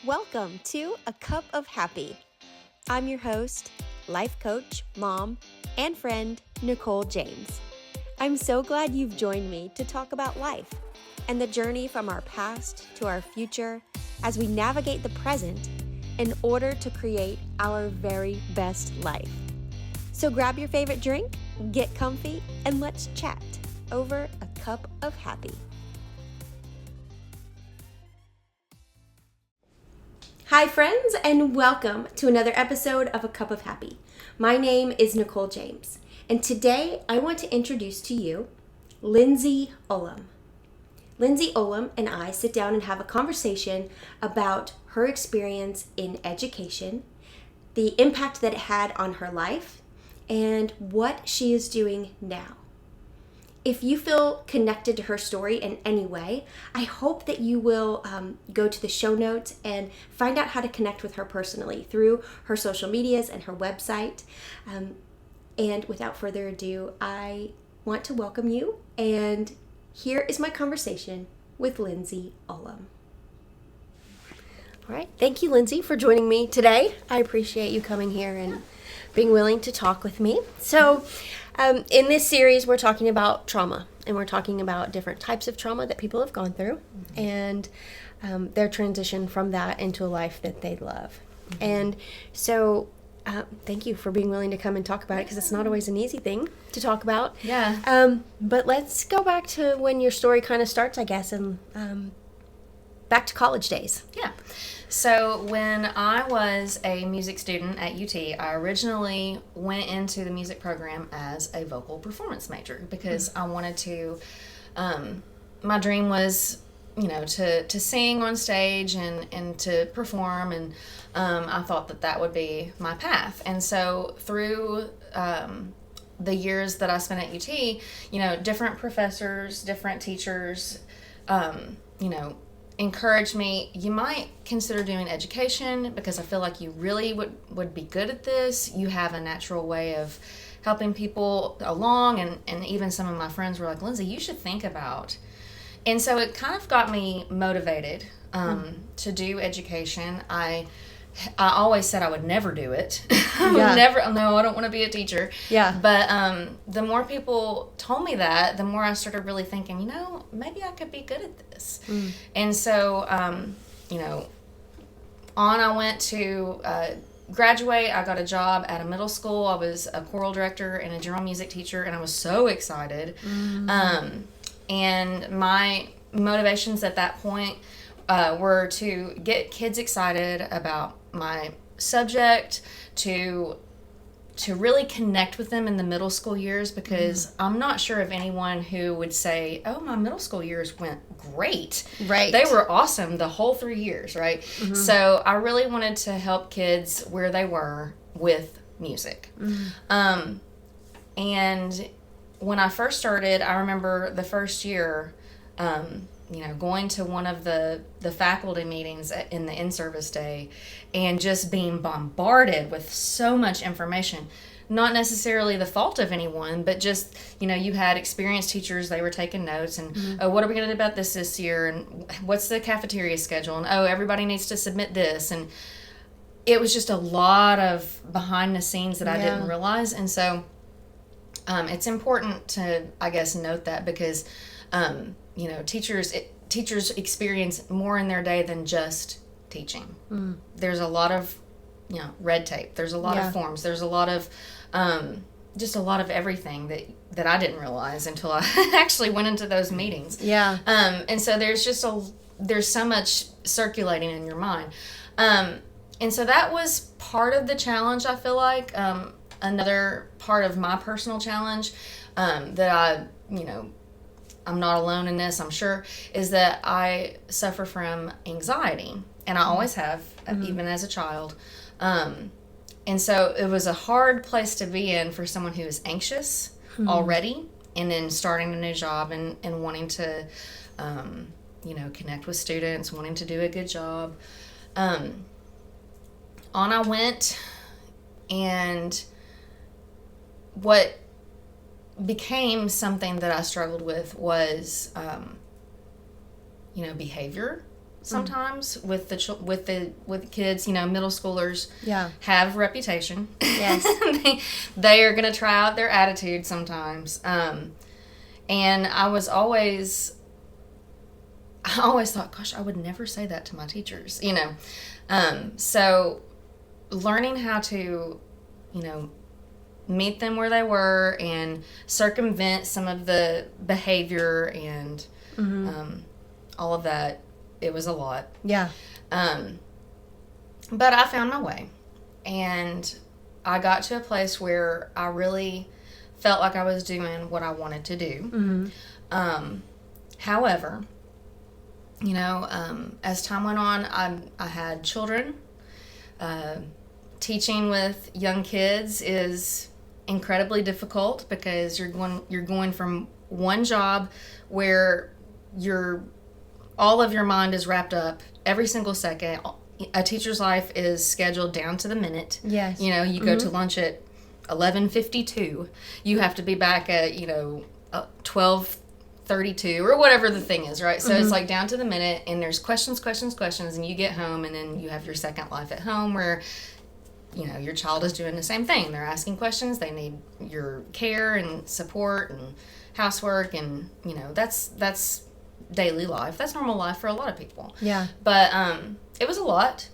Welcome to A Cup of Happy. I'm your host, life coach, mom, and friend, Nicole James. I'm so glad you've joined me to talk about life and the journey from our past to our future as we navigate the present in order to create our very best life. So grab your favorite drink, get comfy, and let's chat over a cup of happy. Hi friends, and welcome to another episode of A Cup of Happy. My name is Nicole James, and today I want to introduce to you Lyndsey Ullom. Lyndsey Ullom and I sit down and have a conversation about her experience in education, the impact that it had on her life, and what she is doing now. If you feel connected to her story in any way, I hope that you will go to the show notes and find out how to connect with her personally through her social medias and her website. And without further ado, I want to welcome you, and here is my conversation with Lyndsey Ullom. All right, thank you, Lyndsey, for joining me today. I appreciate you coming here and being willing to talk with me. So, in this series, we're talking about trauma, and we're talking about different types of trauma that people have gone through, and their transition from that into a life that they love. Mm-hmm. And so, thank you for being willing to come and talk about it, because it's not always an easy thing to talk about. Yeah. But let's go back to when your story kind of starts, I guess, and back to college days. Yeah. So when I was a music student at UT, I originally went into the music program as a vocal performance major because I wanted to, my dream was, to sing on stage and to perform, and I thought that would be my path. And so through the years that I spent at UT, different professors, different teachers, encouraged me, you might consider doing education because I feel like you really would be good at this. You have a natural way of helping people along, and even some of my friends were like, Lyndsey, you should think about. And so it kind of got me motivated to do education. I always said I would never do it. Yeah. No, I don't want to be a teacher. Yeah. But the more people told me that, the more I started really thinking, maybe I could be good at this. And so, I went to graduate. I got a job at a middle school. I was a choral director and a general music teacher, and I was so excited. And my motivations at that point were to get kids excited about my subject, to really connect with them in the middle school years, because I'm not sure of anyone who would say, oh, my middle school years went great. Right. They were awesome the whole 3 years, right? Mm-hmm. So I really wanted to help kids where they were with music. And when I first started, I remember the first year, going to one of the faculty meetings in the in-service day and just being bombarded with so much information. Not necessarily the fault of anyone, but just, you had experienced teachers, they were taking notes, and, oh, what are we going to do about this year, and what's the cafeteria schedule, and, oh, everybody needs to submit this, and it was just a lot of behind the scenes that I didn't realize. And so it's important to, I guess, note that, because teachers experience more in their day than just teaching. There's a lot of, red tape. There's a lot of forms. There's a lot of, just a lot of everything that I didn't realize until I actually went into those meetings. Yeah. And so there's so much circulating in your mind. And so that was part of the challenge, I feel like. Another part of my personal challenge that I'm not alone in this, I'm sure, is that I suffer from anxiety, and I always have, even as a child. And so it was a hard place to be in for someone who is anxious already, and then starting a new job and wanting to, connect with students, wanting to do a good job. On I went, and what became something that I struggled with was, behavior sometimes with the kids. Middle schoolers Yeah. have reputation. Yes. they are going to try out their attitude sometimes. And I always thought, gosh, I would never say that to my teachers, So learning how to, meet them where they were and circumvent some of the behavior and all of that, it was a lot. Yeah. But I found my way. And I got to a place where I really felt like I was doing what I wanted to do. However, as time went on, I had children. Teaching with young kids is incredibly difficult because you're going from one job where all of your mind is wrapped up every single second. A teacher's life is scheduled down to the minute. Yes. You go to lunch at 11:52. You have to be back at 12:32 or whatever the thing is, right? So it's like down to the minute, and there's questions, and you get home, and then you have your second life at home where your child is doing the same thing. They're asking questions. They need your care and support and housework, and that's daily life. That's normal life for a lot of people. Yeah. But it was a lot.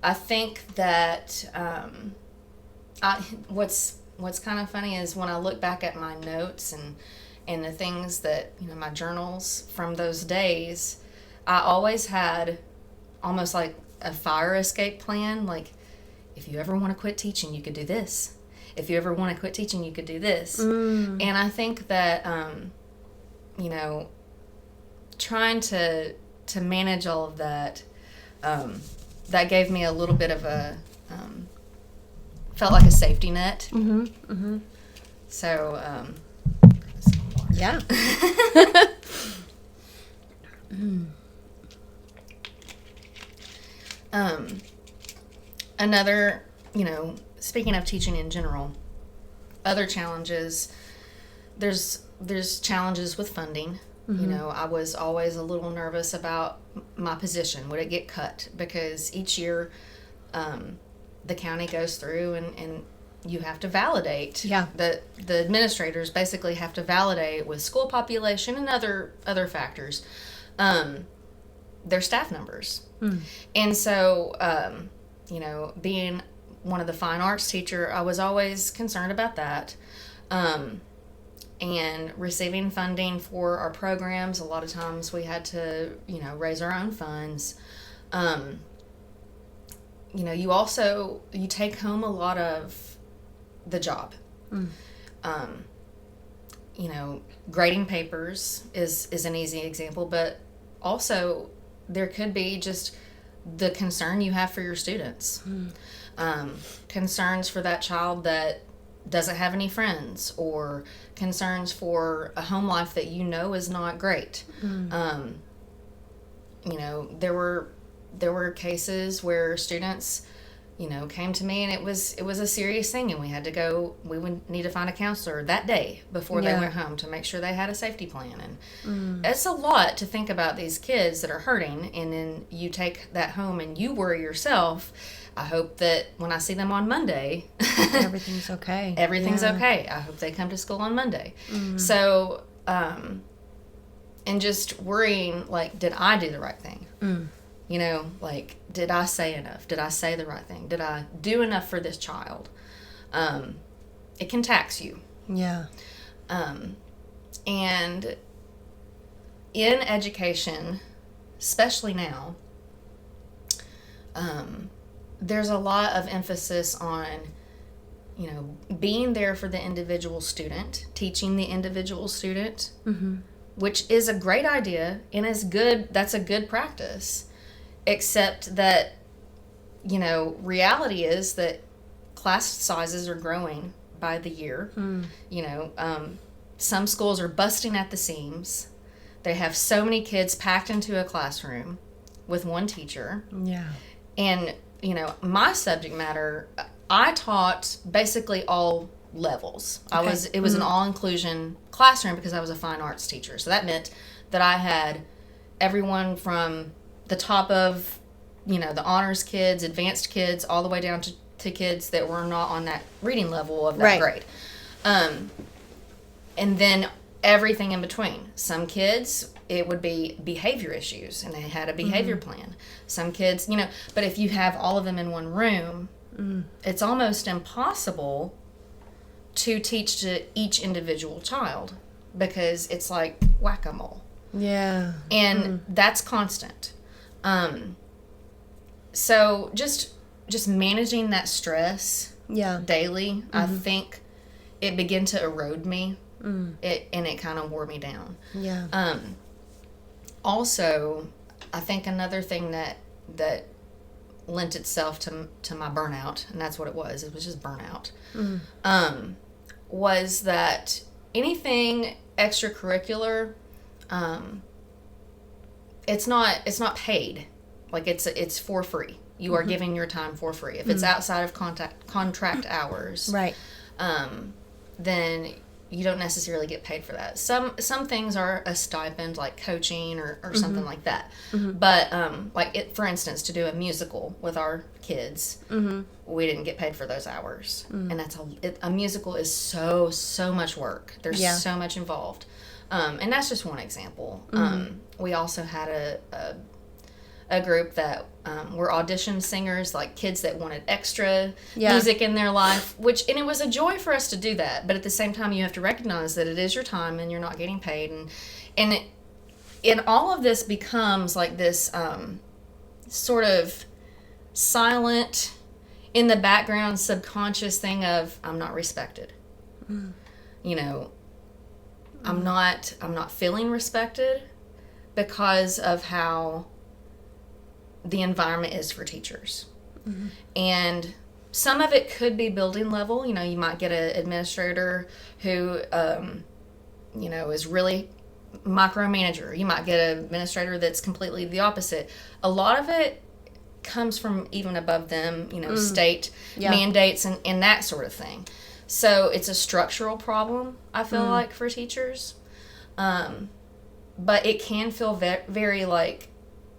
I think that what's kind of funny is when I look back at my notes and the things that my journals from those days, I always had almost like a fire escape plan. Like, if you ever want to quit teaching, you could do this. If you ever want to quit teaching, you could do this. And I think that trying to manage all of that, that gave me a little bit of a felt like a safety net. So yeah. Another, speaking of teaching in general, other challenges, there's challenges with funding. I was always a little nervous about my position. Would it get cut? Because each year the county goes through and you have to validate. Yeah. The administrators basically have to validate with school population and other factors their staff numbers. And so, being one of the fine arts teacher, I was always concerned about that. And receiving funding for our programs, a lot of times we had to, raise our own funds. You take home a lot of the job. Grading papers is an easy example, but also there could be just the concern you have for your students. Concerns for that child that doesn't have any friends, or concerns for a home life that is not great. There were cases where students came to me and it was a serious thing, and we would need to find a counselor that day before they went home to make sure they had a safety plan. And it's a lot to think about these kids that are hurting, and then you take that home and you worry yourself. I hope that when I see them on Monday, everything's okay. Everything's okay. I hope they come to school on Monday. So, and just worrying, like, did I do the right thing? Did I say enough? Did I say the right thing? Did I do enough for this child? It can tax you. Yeah. And in education, especially now, there's a lot of emphasis on, being there for the individual student, teaching the individual student, which is a great idea and is good. That's a good practice. Except that, reality is that class sizes are growing by the year. Some schools are busting at the seams. They have so many kids packed into a classroom with one teacher. Yeah. And, my subject matter, I taught basically all levels. Okay. It was an all-inclusion classroom because I was a fine arts teacher. So that meant that I had everyone from the top of, the honors kids, advanced kids, all the way down to kids that were not on that reading level of that grade. And then everything in between. Some kids, it would be behavior issues, and they had a behavior plan. Some kids, but if you have all of them in one room, it's almost impossible to teach to each individual child, because it's like whack-a-mole. Yeah. And that's constant. So just managing that stress daily, I think it began to erode me. It kind of wore me down. Yeah. Also, I think another thing that lent itself to my burnout, and that's what it was just burnout, was that anything extracurricular, it's not paid. Like it's for free. You are giving your time for free. If it's outside of contract hours, right, then you don't necessarily get paid for that. Some things are a stipend, like coaching or something like that. But for instance, to do a musical with our kids, we didn't get paid for those hours, and that's a musical is so much work. There's so much involved, and that's just one example. We also had a group that were audition singers, like kids that wanted extra music in their life, and it was a joy for us to do that. But at the same time, you have to recognize that it is your time and you're not getting paid. And all of this becomes like this sort of silent, in the background, subconscious thing of, I'm not respected. I'm not feeling respected because of how the environment is for teachers. And some of it could be building level. You might get an administrator who is really micromanager. You might get an administrator that's completely the opposite. A lot of it comes from even above them, state mandates and that sort of thing. So it's a structural problem, I feel like, for teachers. But it can feel very like,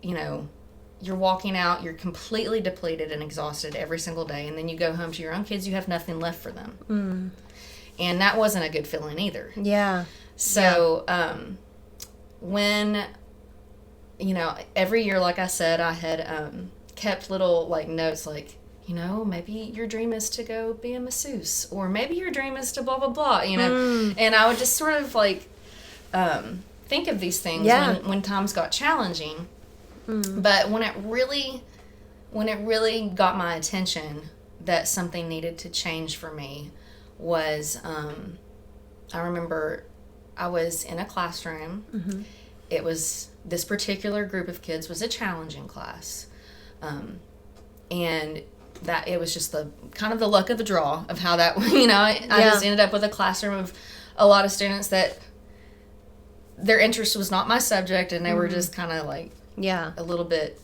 you're walking out, you're completely depleted and exhausted every single day, and then you go home to your own kids, you have nothing left for them. And that wasn't a good feeling either. Yeah. So, when, every year, like I said, I had kept little, notes, maybe your dream is to go be a masseuse, or maybe your dream is to blah, blah, blah, And I would just sort of, think of these things when times got challenging. But when it really got my attention that something needed to change for me was, I remember I was in a classroom. It was, this particular group of kids was a challenging class. And that it was just the kind of the luck of the draw of how that, I just ended up with a classroom of a lot of students that their interest was not my subject, and they were just kind of a little bit,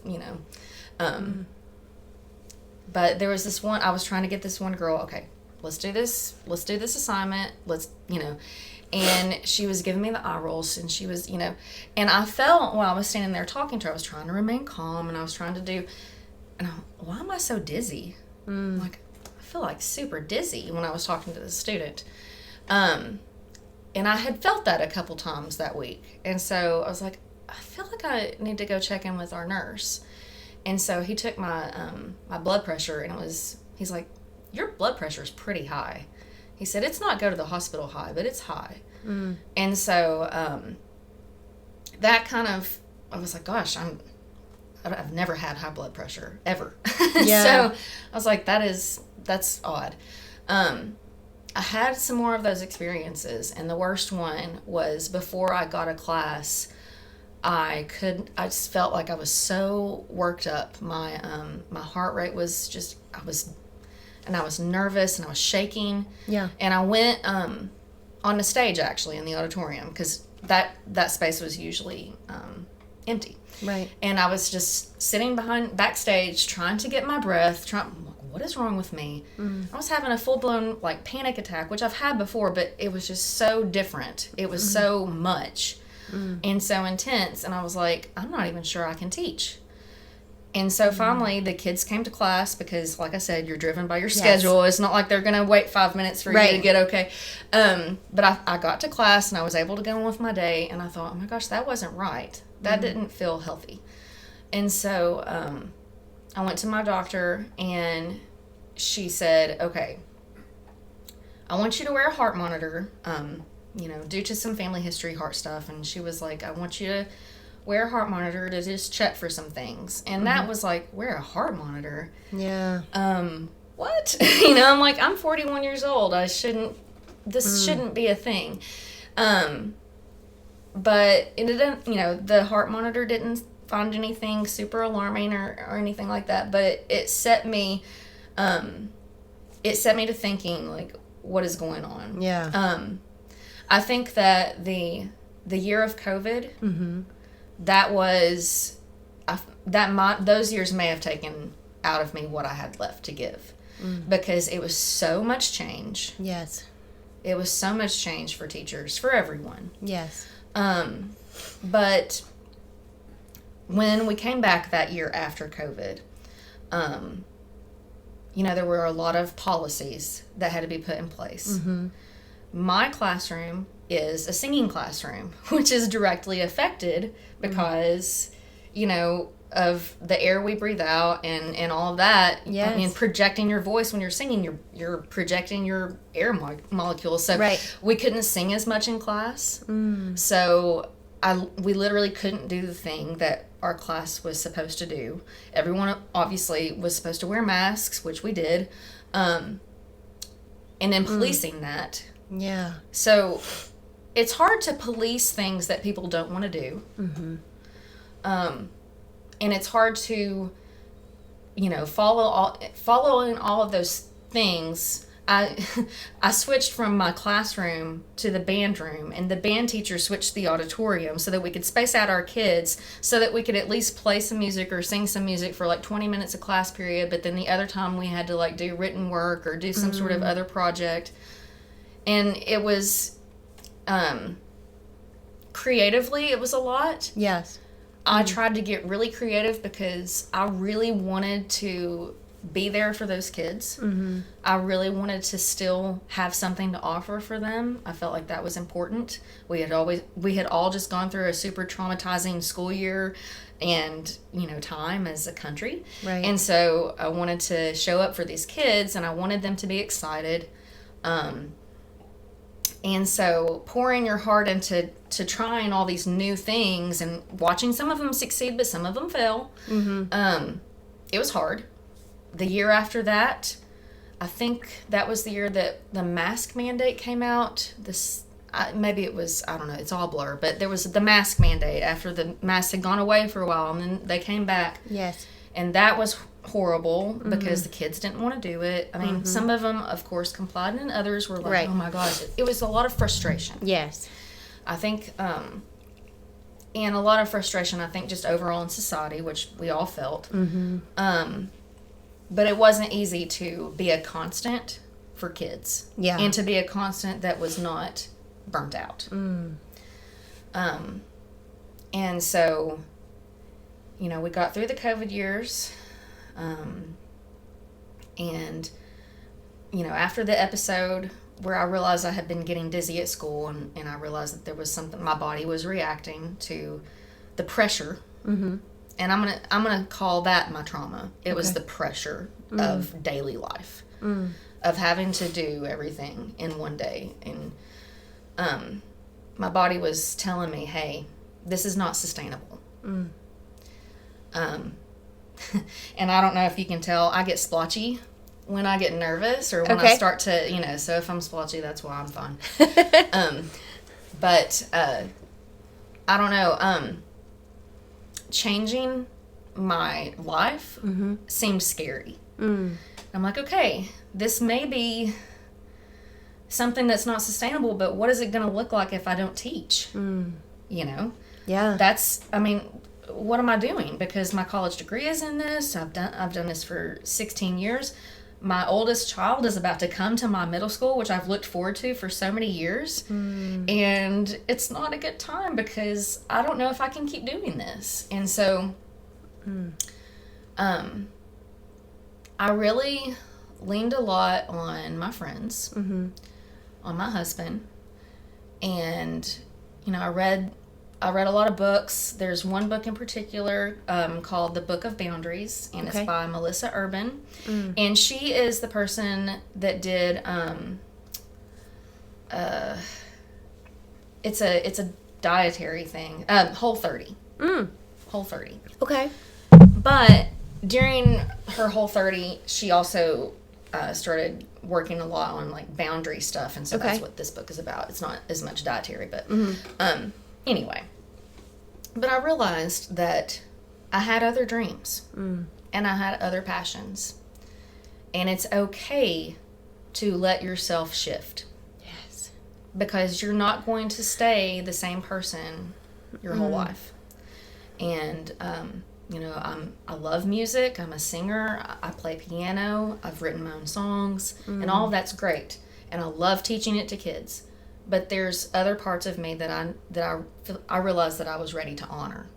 but there was this one, I was trying to get this one girl, okay, let's do this assignment, and she was giving me the eye rolls, and she was, and I felt, while I was standing there talking to her, I was trying to remain calm, and I was trying to do, why am I so dizzy? I feel super dizzy when I was talking to the student. And I had felt that a couple times that week, and so I was like, I feel like I need to go check in with our nurse. And so he took my my blood pressure, and he's like, your blood pressure is pretty high. He said, it's not go to the hospital high, but it's high. And so that kind of, I was like, gosh, I've never had high blood pressure ever. So I was like, that's odd. I had some more of those experiences, and the worst one was before I got a class. I just felt like I was so worked up. My heart rate was just, I was nervous, and I was shaking. Yeah. And I went on the stage, actually, in the auditorium, because that space was usually empty. Right. And I was just sitting backstage, trying to get my breath, what is wrong with me? I was having a full-blown panic attack, which I've had before, but it was just so different. It was so much and so intense, and I was like, I'm not even sure I can teach. And so finally, the kids came to class because, like I said, you're driven by your schedule. It's not like they're going to wait 5 minutes for you to get okay. But I got to class, and I was able to go on with my day, and I thought, oh my gosh, that wasn't right. That didn't feel healthy. And so I went to my doctor, and she said, okay, I want you to wear a heart monitor, due to some family history heart stuff. And she was like, I want you to wear a heart monitor to just check for some things. And that was like, wear a heart monitor? Yeah. What? I'm like, I'm 41 years old. This shouldn't be a thing. But it didn't, the heart monitor didn't find anything super alarming or anything like that. But it set me to thinking, like, what is going on? Yeah. I think that the year of COVID, that was those years may have taken out of me what I had left to give, because it was so much change. Yes. It was so much change for teachers, for everyone. Yes. But when we came back that year after COVID, there were a lot of policies that had to be put in place. My classroom is a singing classroom, which is directly affected because, of the air we breathe out and all of that. Yes. I mean, projecting your voice when you're singing, you're projecting your air molecules. So we couldn't sing as much in class. So we literally couldn't do the thing that our class was supposed to do. Everyone obviously was supposed to wear masks, which we did. And then policing that. Yeah. So it's hard to police things that people don't want to do. And it's hard to, follow in all of those things. I switched from my classroom to the band room, and the band teacher switched the auditorium so that we could space out our kids so that we could at least play some music or sing some music for like 20 minutes a class period. But then the other time we had to like do written work or do some sort of other project. And it was, creatively, it was a lot. Yes. I tried to get really creative because I really wanted to be there for those kids. I really wanted to still have something to offer for them. I felt like that was important. We had all just gone through a super traumatizing school year and, time as a country. Right. And so I wanted to show up for these kids, and I wanted them to be excited. And so pouring your heart into trying all these new things and watching some of them succeed, but some of them fail. It was hard. The year after that, I think that was the year that the mask mandate came out. Maybe it was, I don't know, it's all blur, but there was the mask mandate after the masks had gone away for a while, and then they came back. Yes. And that was horrible because the kids didn't want to do it. I mean, some of them, of course, complied, and others were like, oh my gosh. It was a lot of frustration. Yes. I think, and a lot of frustration, I think, just overall in society, which we all felt. But it wasn't easy to be a constant for kids. Yeah. And to be a constant that was not burnt out. And so, we got through the COVID years. And, after the episode where I realized I had been getting dizzy at school, and I realized that there was something, my body was reacting to the pressure. And I'm gonna call that my trauma. It was the pressure of daily life, of having to do everything in one day. And my body was telling me, hey, this is not sustainable. And I don't know if you can tell, I get splotchy when I get nervous or when I start to, so if I'm splotchy, that's why I'm fine. But I don't know, changing my life seemed scary. I'm like, okay, this may be something that's not sustainable, but what is it going to look like if I don't teach? Yeah. What am I doing? Because my college degree is in this. I've done this for 16 years. My oldest child is about to come to my middle school, which I've looked forward to for so many years. And it's not a good time because I don't know if I can keep doing this. And so I really leaned a lot on my friends, on my husband, and I read a lot of books. There's one book in particular called The Book of Boundaries, and it's by Melissa Urban, and she is the person that did it's a dietary thing, Whole30. Whole30. Okay. But during her Whole30, she also started working a lot on like boundary stuff, and so that's what this book is about. It's not as much dietary, but anyway. But I realized that I had other dreams and I had other passions, and it's okay to let yourself shift. Yes. Because you're not going to stay the same person your whole life. And I love music. I'm a singer. I play piano. I've written my own songs, and all of that's great. And I love teaching it to kids. But there's other parts of me that I realized that I was ready to honor.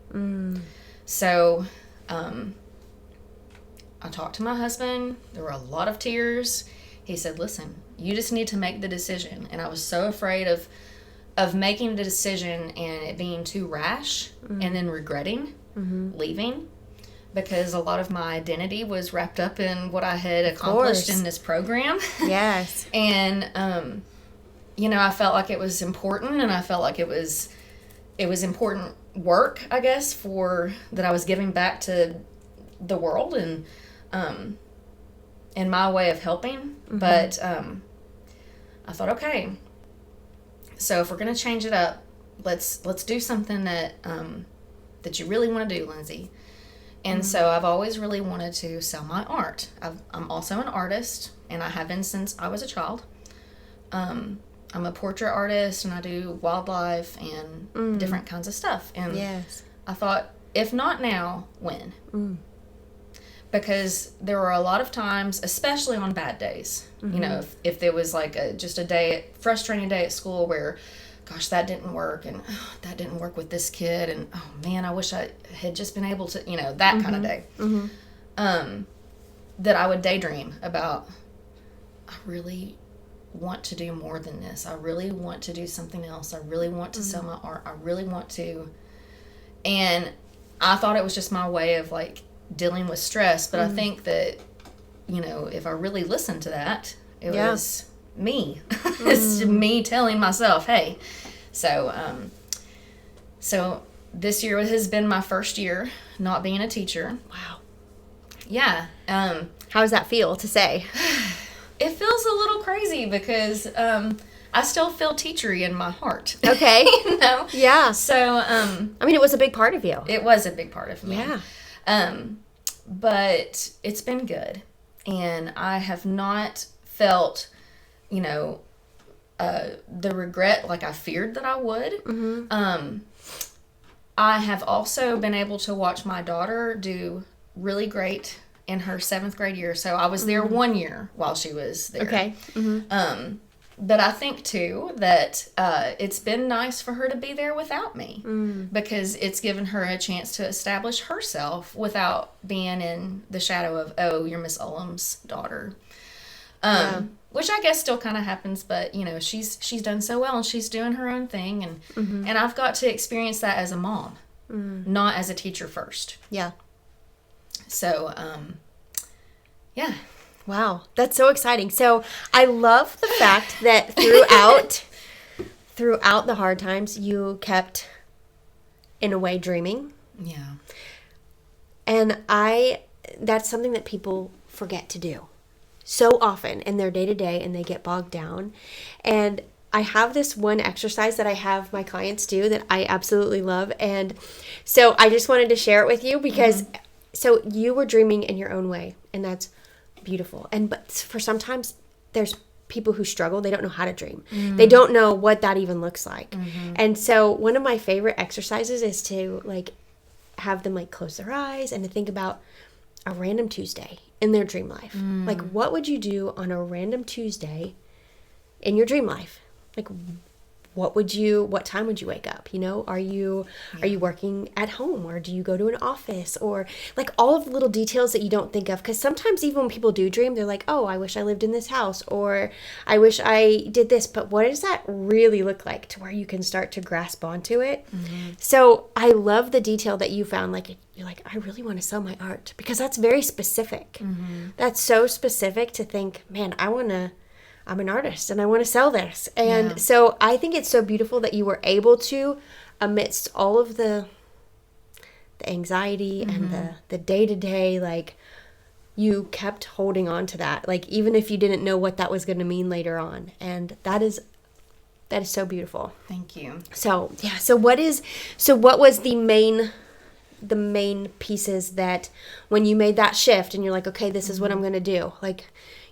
So, I talked to my husband. There were a lot of tears. He said, "Listen, you just need to make the decision." And I was so afraid of making the decision and it being too rash and then regretting leaving, because a lot of my identity was wrapped up in what I had accomplished in this program. Yes. And I felt like it was important, and I felt like it was important work, I guess, for that I was giving back to the world and in my way of helping. But I thought, okay, so if we're going to change it up, let's do something that you really want to do, Lyndsey. And so I've always really wanted to sell my art. I'm also an artist, and I have been since I was a child. I'm a portrait artist, and I do wildlife and different kinds of stuff. And I thought, if not now, when? Because there were a lot of times, especially on bad days, if there was like frustrating day at school where, gosh, that didn't work, and that didn't work with this kid, and oh man, I wish I had just been able to, that kind of day. That I would daydream about, I really want to do more than this. I really want to do something else. I really want to sell my art. I really want to. And I thought it was just my way of like dealing with stress, but I think that, if I really listened to that, it was me. It's me telling myself, hey. So this year has been my first year not being a teacher. Wow. Yeah. How does that feel to say? It feels a little crazy because I still feel teachery in my heart. Okay. Yeah. So it was a big part of you. It was a big part of me. Yeah. But it's been good, and I have not felt, the regret like I feared that I would. I have also been able to watch my daughter do really great in her 7th grade year. So I was there 1 year while she was there. Okay. But I think, too, that it's been nice for her to be there without me, because it's given her a chance to establish herself without being in the shadow of, oh, you're Miss Ullom's daughter. Which I guess still kind of happens, but, she's done so well, and she's doing her own thing, and I've got to experience that as a mom, not as a teacher first. Yeah. So, yeah. Wow, that's so exciting. So I love the fact that throughout the hard times, you kept, in a way, dreaming. Yeah. And that's something that people forget to do so often in their day-to-day, and they get bogged down. And I have this one exercise that I have my clients do that I absolutely love. And so I just wanted to share it with you because, so you were dreaming in your own way, and that's beautiful. But for sometimes there's people who struggle. They don't know how to dream. They don't know what that even looks like. And so one of my favorite exercises is to have them close their eyes and to think about a random Tuesday in their dream life. What would you do on a random Tuesday in your dream life? what time would you wake up? Are you working at home, or do you go to an office, or like all of the little details that you don't think of? Because sometimes even when people do dream, they're like, oh, I wish I lived in this house, or I wish I did this. But what does that really look like to where you can start to grasp onto it? So I love the detail that you found. Like, you're like, I really want to sell my art, because that's very specific. That's so specific to think, man, I'm an artist and I want to sell this. And so I think it's so beautiful that you were able to, amidst all of the anxiety and the day-to-day, like, you kept holding on to that, like, even if you didn't know what that was going to mean later on. And that is so beautiful. Thank you. So what was the main pieces that when you made that shift and you're like, okay, this is what I'm going to do, like,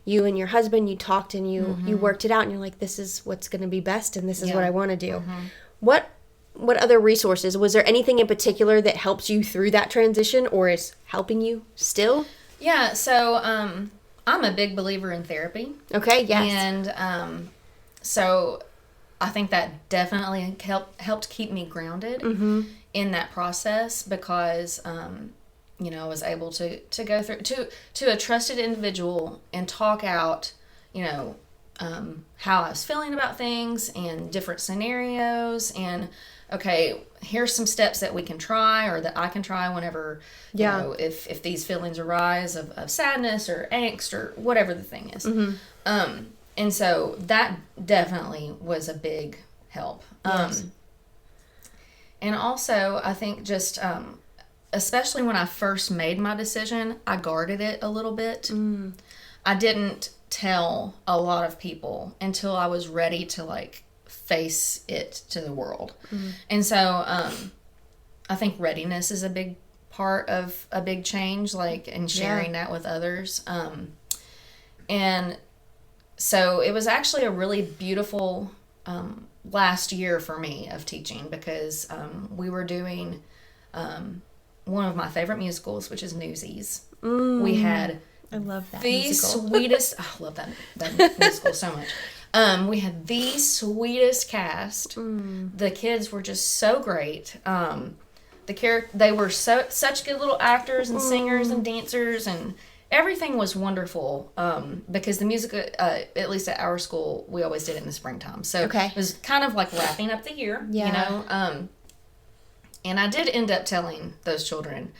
you and your husband, you talked and you worked it out, and you're like, this is what's going to be best, and this is what I want to do. What other resources? Was there anything in particular that helps you through that transition, or is helping you still? Yeah, so I'm a big believer in therapy. Okay, yes. And so I think that definitely helped keep me grounded in that process, because I was able to go through to a trusted individual and talk out, how I was feeling about things and different scenarios, and okay, here's some steps that we can try, or that I can try whenever, if these feelings arise of sadness or angst or whatever the thing is. And so that definitely was a big help. Yes. And also, I think just, especially when I first made my decision, I guarded it a little bit. I didn't tell a lot of people until I was ready to, like, face it to the world. And so I think readiness is a big part of a big change, like, and sharing that with others. And so it was actually a really beautiful last year for me of teaching, because we were doing one of my favorite musicals, which is Newsies. We had I love that the musical. sweetest I love that musical so much. We had the sweetest cast. The kids were just so great. They were such good little actors and singers and dancers, and everything was wonderful, because the music, at least at our school, we always did it in the springtime. So it was kind of like wrapping up the year, and I did end up telling those children,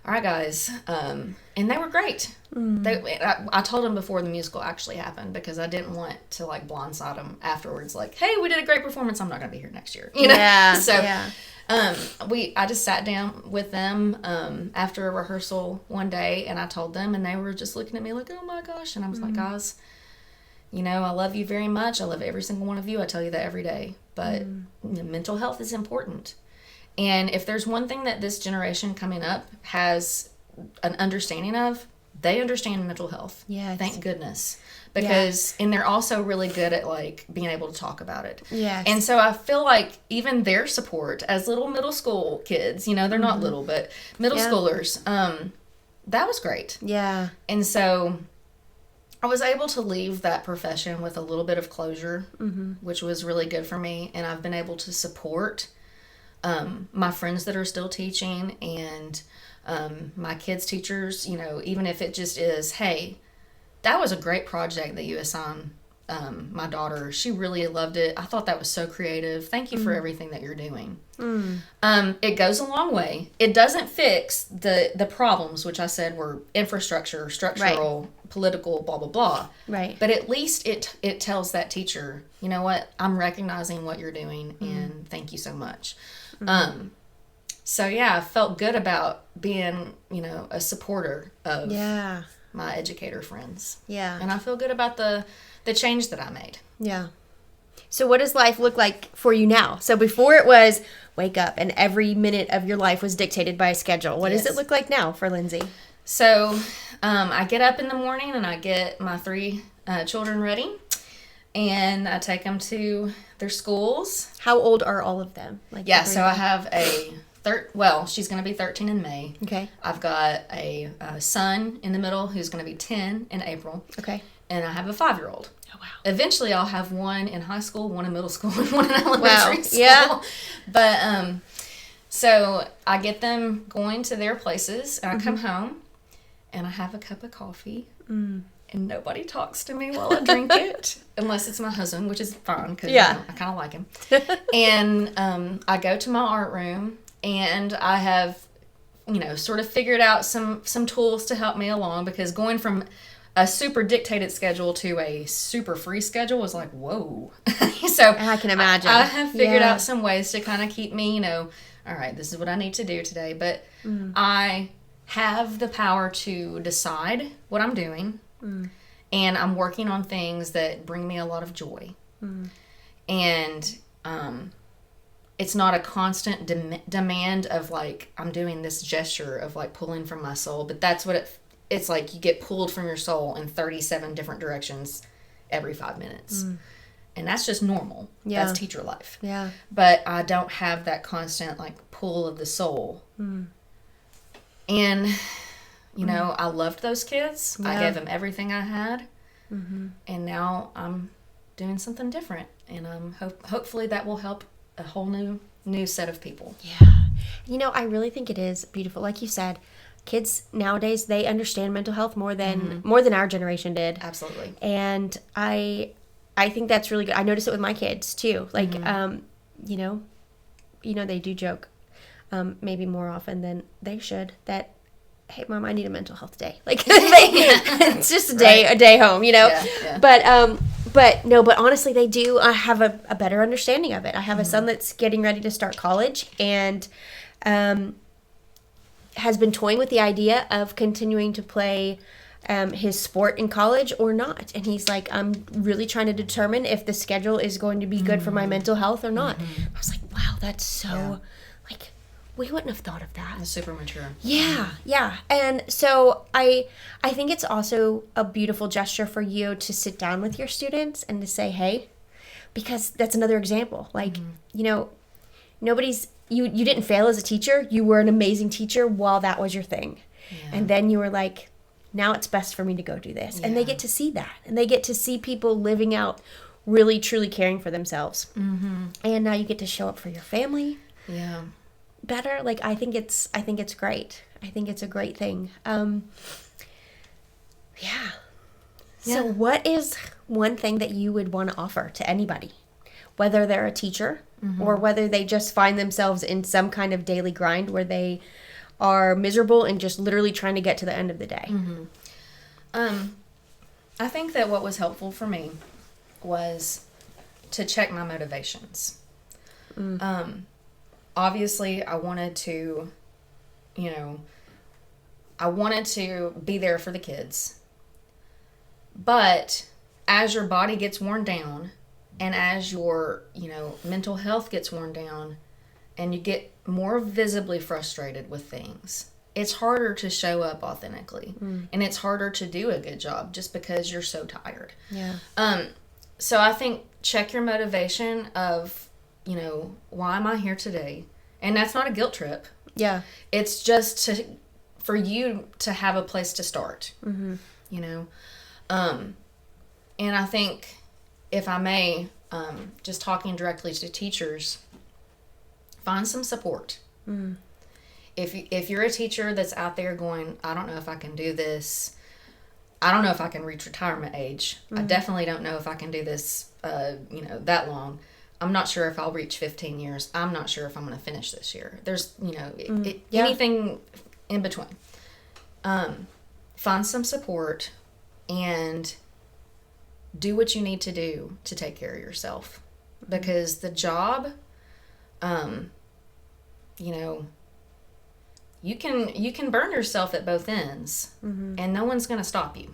all right, guys, and they were great. I told them before the musical actually happened, because I didn't want to, like, blindside them afterwards, like, hey, we did a great performance, I'm not going to be here next year, I just sat down with them after a rehearsal one day, and I told them, and they were just looking at me like, oh my gosh, and I was like, guys, I love you very much, I love every single one of you, I tell you that every day, but mental health is important. And if there's one thing that this generation coming up has an understanding of, they understand mental health. Yes. Thank goodness. Because, and they're also really good at, like, being able to talk about it. Yes. And so I feel like even their support as little middle school kids, they're not little, but middle schoolers, that was great. Yeah. And so I was able to leave that profession with a little bit of closure, which was really good for me. And I've been able to support my friends that are still teaching, and my kids' teachers, even if it just is, hey, that was a great project that you assigned my daughter. She really loved it. I thought that was so creative. Thank you for everything that you're doing. It goes a long way. It doesn't fix the problems, which I said were infrastructure, structural, political, blah, blah, blah. Right. But at least it tells that teacher, you know what, I'm recognizing what you're doing, and thank you so much. So yeah, I felt good about being, a supporter of my educator friends. Yeah. And I feel good about the change that I made. Yeah. So what does life look like for you now? So before it was wake up and every minute of your life was dictated by a schedule. What does it look like now for Lyndsey? So I get up in the morning and I get my 3 children ready, and I take them to their schools. How old are all of them? So I have she's going to be 13 in May. Okay. I've got a son in the middle who's going to be 10 in April. Okay. and I have a 5-year-old. Oh, wow. Eventually, I'll have one in high school, one in middle school, and one in elementary school. Yeah. But, so I get them going to their places, and I come home, and I have a cup of coffee, and nobody talks to me while I drink it, unless it's my husband, which is fine, because I kind of like him. And I go to my art room, and I have, sort of figured out some tools to help me along, because going from a super dictated schedule to a super free schedule was like, whoa. So I can imagine. I have figured out some ways to kind of keep me, all right, this is what I need to do today. But I have the power to decide what I'm doing. And I'm working on things that bring me a lot of joy. And it's not a constant demand of, like, I'm doing this gesture of, like, pulling from my soul. But that's what it's like. You get pulled from your soul in 37 different directions every 5 minutes. And that's just normal. Yeah. That's teacher life. Yeah. But I don't have that constant, like, pull of the soul. And, I loved those kids. Yeah. I gave them everything I had. And now I'm doing something different. And hopefully that will help a whole new set of people. Yeah. I really think it is beautiful. Like you said, kids nowadays, they understand mental health more than our generation did. Absolutely. And I think that's really good. I notice it with my kids too. Like, they do joke, maybe more often than they should, that, hey, Mom, I need a mental health day. Like, it's just a day home, Yeah. But honestly, they do have a better understanding of it. I have a son that's getting ready to start college, and has been toying with the idea of continuing to play his sport in college or not. And he's like, I'm really trying to determine if the schedule is going to be good for my mental health or not. I was like, wow, that's so, like, we wouldn't have thought of that. It's super mature. Yeah. And so I think it's also a beautiful gesture for you to sit down with your students and to say, hey, because that's another example. Like, you didn't fail as a teacher. You were an amazing teacher while that was your thing. Yeah. And then you were like, now it's best for me to go do this. Yeah. And they get to see that. And they get to see people living out, really, truly caring for themselves. And now you get to show up for your family. Yeah. Better. Like, I think it's great. I think it's a great thing. So what is one thing that you would want to offer to anybody, whether they're a teacher or whether they just find themselves in some kind of daily grind where they are miserable and just literally trying to get to the end of the day? I think that what was helpful for me was to check my motivations. Obviously, I wanted to be there for the kids. But as your body gets worn down, and as your, mental health gets worn down, and you get more visibly frustrated with things, it's harder to show up authentically. And it's harder to do a good job just because you're so tired. Yeah. So I think check your motivation of, why am I here today? And that's not a guilt trip. Yeah. It's just for you to have a place to start. And I think, if I may, just talking directly to teachers, find some support. If you're a teacher that's out there going, I don't know if I can do this. I don't know if I can reach retirement age. I definitely don't know if I can do this, that long. I'm not sure if I'll reach 15 years. I'm not sure if I'm going to finish this year. There's, anything in between. Find some support and do what you need to do to take care of yourself. Because the job, you can burn yourself at both ends, and no one's going to stop you.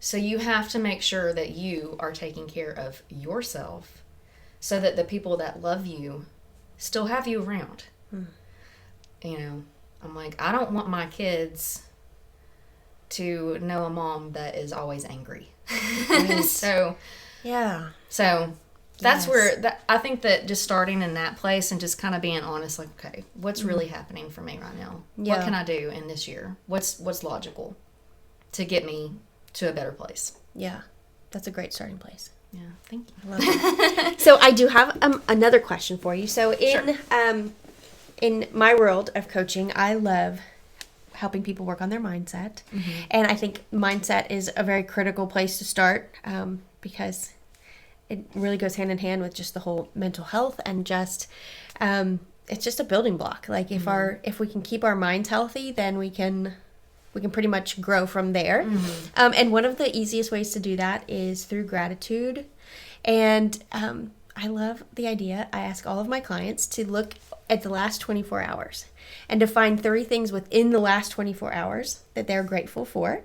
So you have to make sure that you are taking care of yourself so that the people that love you still have you around. I'm like, I don't want my kids to know a mom that is always angry. So that's where I think that just starting in that place and just kind of being honest, like, okay, what's really happening for me right now? What can I do in this year? What's logical to get me to a better place. Yeah, that's a great starting place. Yeah, thank you. I love it. So I do have another question for you. So in my world of coaching, I love helping people work on their mindset. And I think mindset is a very critical place to start because it really goes hand in hand with just the whole mental health and just it's just a building block. Like if we can keep our minds healthy, then we can pretty much grow from there. And one of the easiest ways to do that is through gratitude. And I love the idea. I ask all of my clients to look at the last 24 hours and to find 3 things within the last 24 hours that they're grateful for.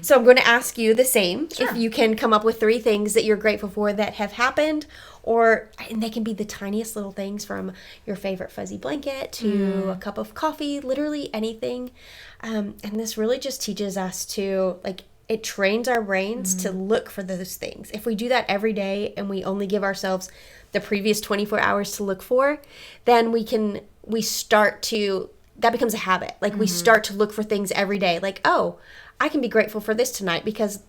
So I'm going to ask you the same. Sure. If you can come up with 3 things that you're grateful for that have happened, and they can be the tiniest little things from your favorite fuzzy blanket to a cup of coffee, literally anything. And this really just teaches us to, it trains our brains to look for those things. If we do that every day and we only give ourselves the previous 24 hours to look for, then that becomes a habit. We start to look for things every day. I can be grateful for this tonight because,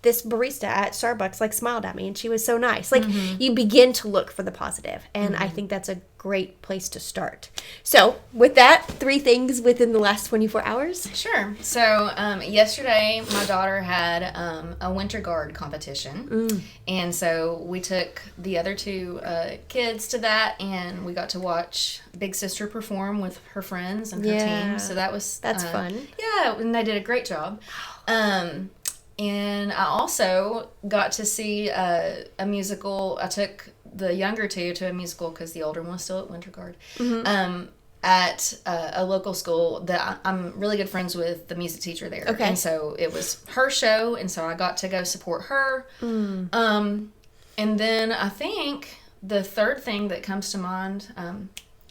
this barista at Starbucks smiled at me and she was so nice. You begin to look for the positive, and I think that's a great place to start. So with that, 3 things within the last 24 hours. Sure. So yesterday my daughter had a winter guard competition, and so we took the other 2 kids to that, and we got to watch Big Sister perform with her friends and her team. So that's fun. Yeah, and they did a great job. And I also got to see a musical. I took the younger 2 to a musical because the older one was still at Winter Guard. At a local school that I'm really good friends with the music teacher there. Okay. And so it was her show, and so I got to go support her. And then I think the 3rd thing that comes to mind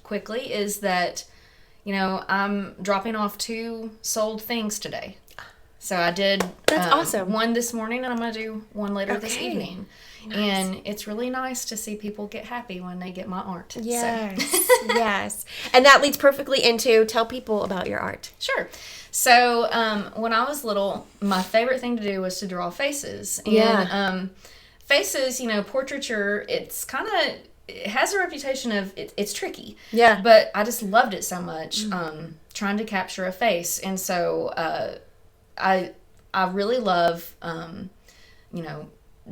quickly is that, I'm dropping off 2 sold things today. So I did awesome. One this morning, and I'm going to do one later this evening. Nice. And it's really nice to see people get happy when they get my art. Yes, yes. And that leads perfectly into tell people about your art. Sure. So when I was little, my favorite thing to do was to draw faces. And faces, portraiture, it has a reputation of, it's tricky. Yeah. But I just loved it so much, trying to capture a face. And so I really love,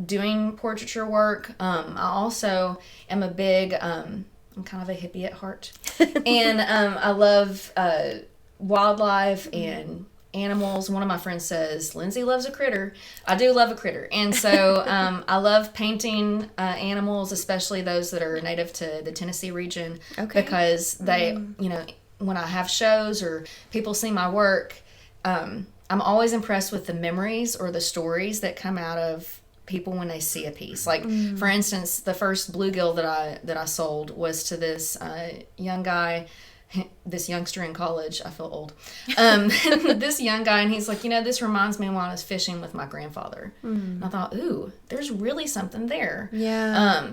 doing portraiture work. I also am a big, I'm kind of a hippie at heart. And I love wildlife and animals. One of my friends says, Lyndsey loves a critter. I do love a critter. And so I love painting animals, especially those that are native to the Tennessee region. Okay. Because they, when I have shows or people see my work, I'm always impressed with the memories or the stories that come out of people when they see a piece. For instance, the first bluegill that I sold was to this young guy, this youngster in college. I feel old. This young guy, and he's like, this reminds me of when I was fishing with my grandfather. And I thought, ooh, there's really something there. Yeah.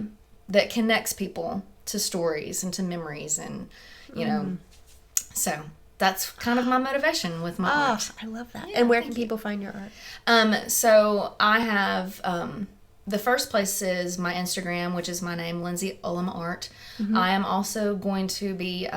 That connects people to stories and to memories, and so. That's kind of my motivation with my art. I love that. Yeah, and where can people find your art? So I have, the first place is my Instagram, which is my name, Lyndsey Ullom Art. I am also going to be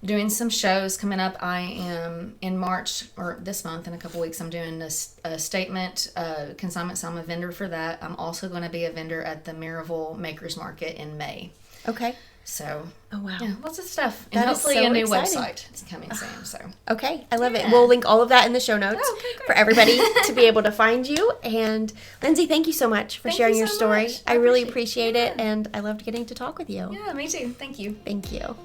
doing some shows coming up. I am in March, or this month, in a couple weeks, I'm doing a statement consignment, so I'm a vendor for that. I'm also going to be a vendor at the Maryville Makers Market in May. Okay. So, oh wow, yeah, lots of stuff, and hopefully a new website is coming soon. So, okay, I love it. We'll link all of that in the show notes for everybody to be able to find you. And Lyndsey, thank you so much for sharing your story. I really appreciate it, and I loved getting to talk with you. Yeah, me too. Thank you. Thank you.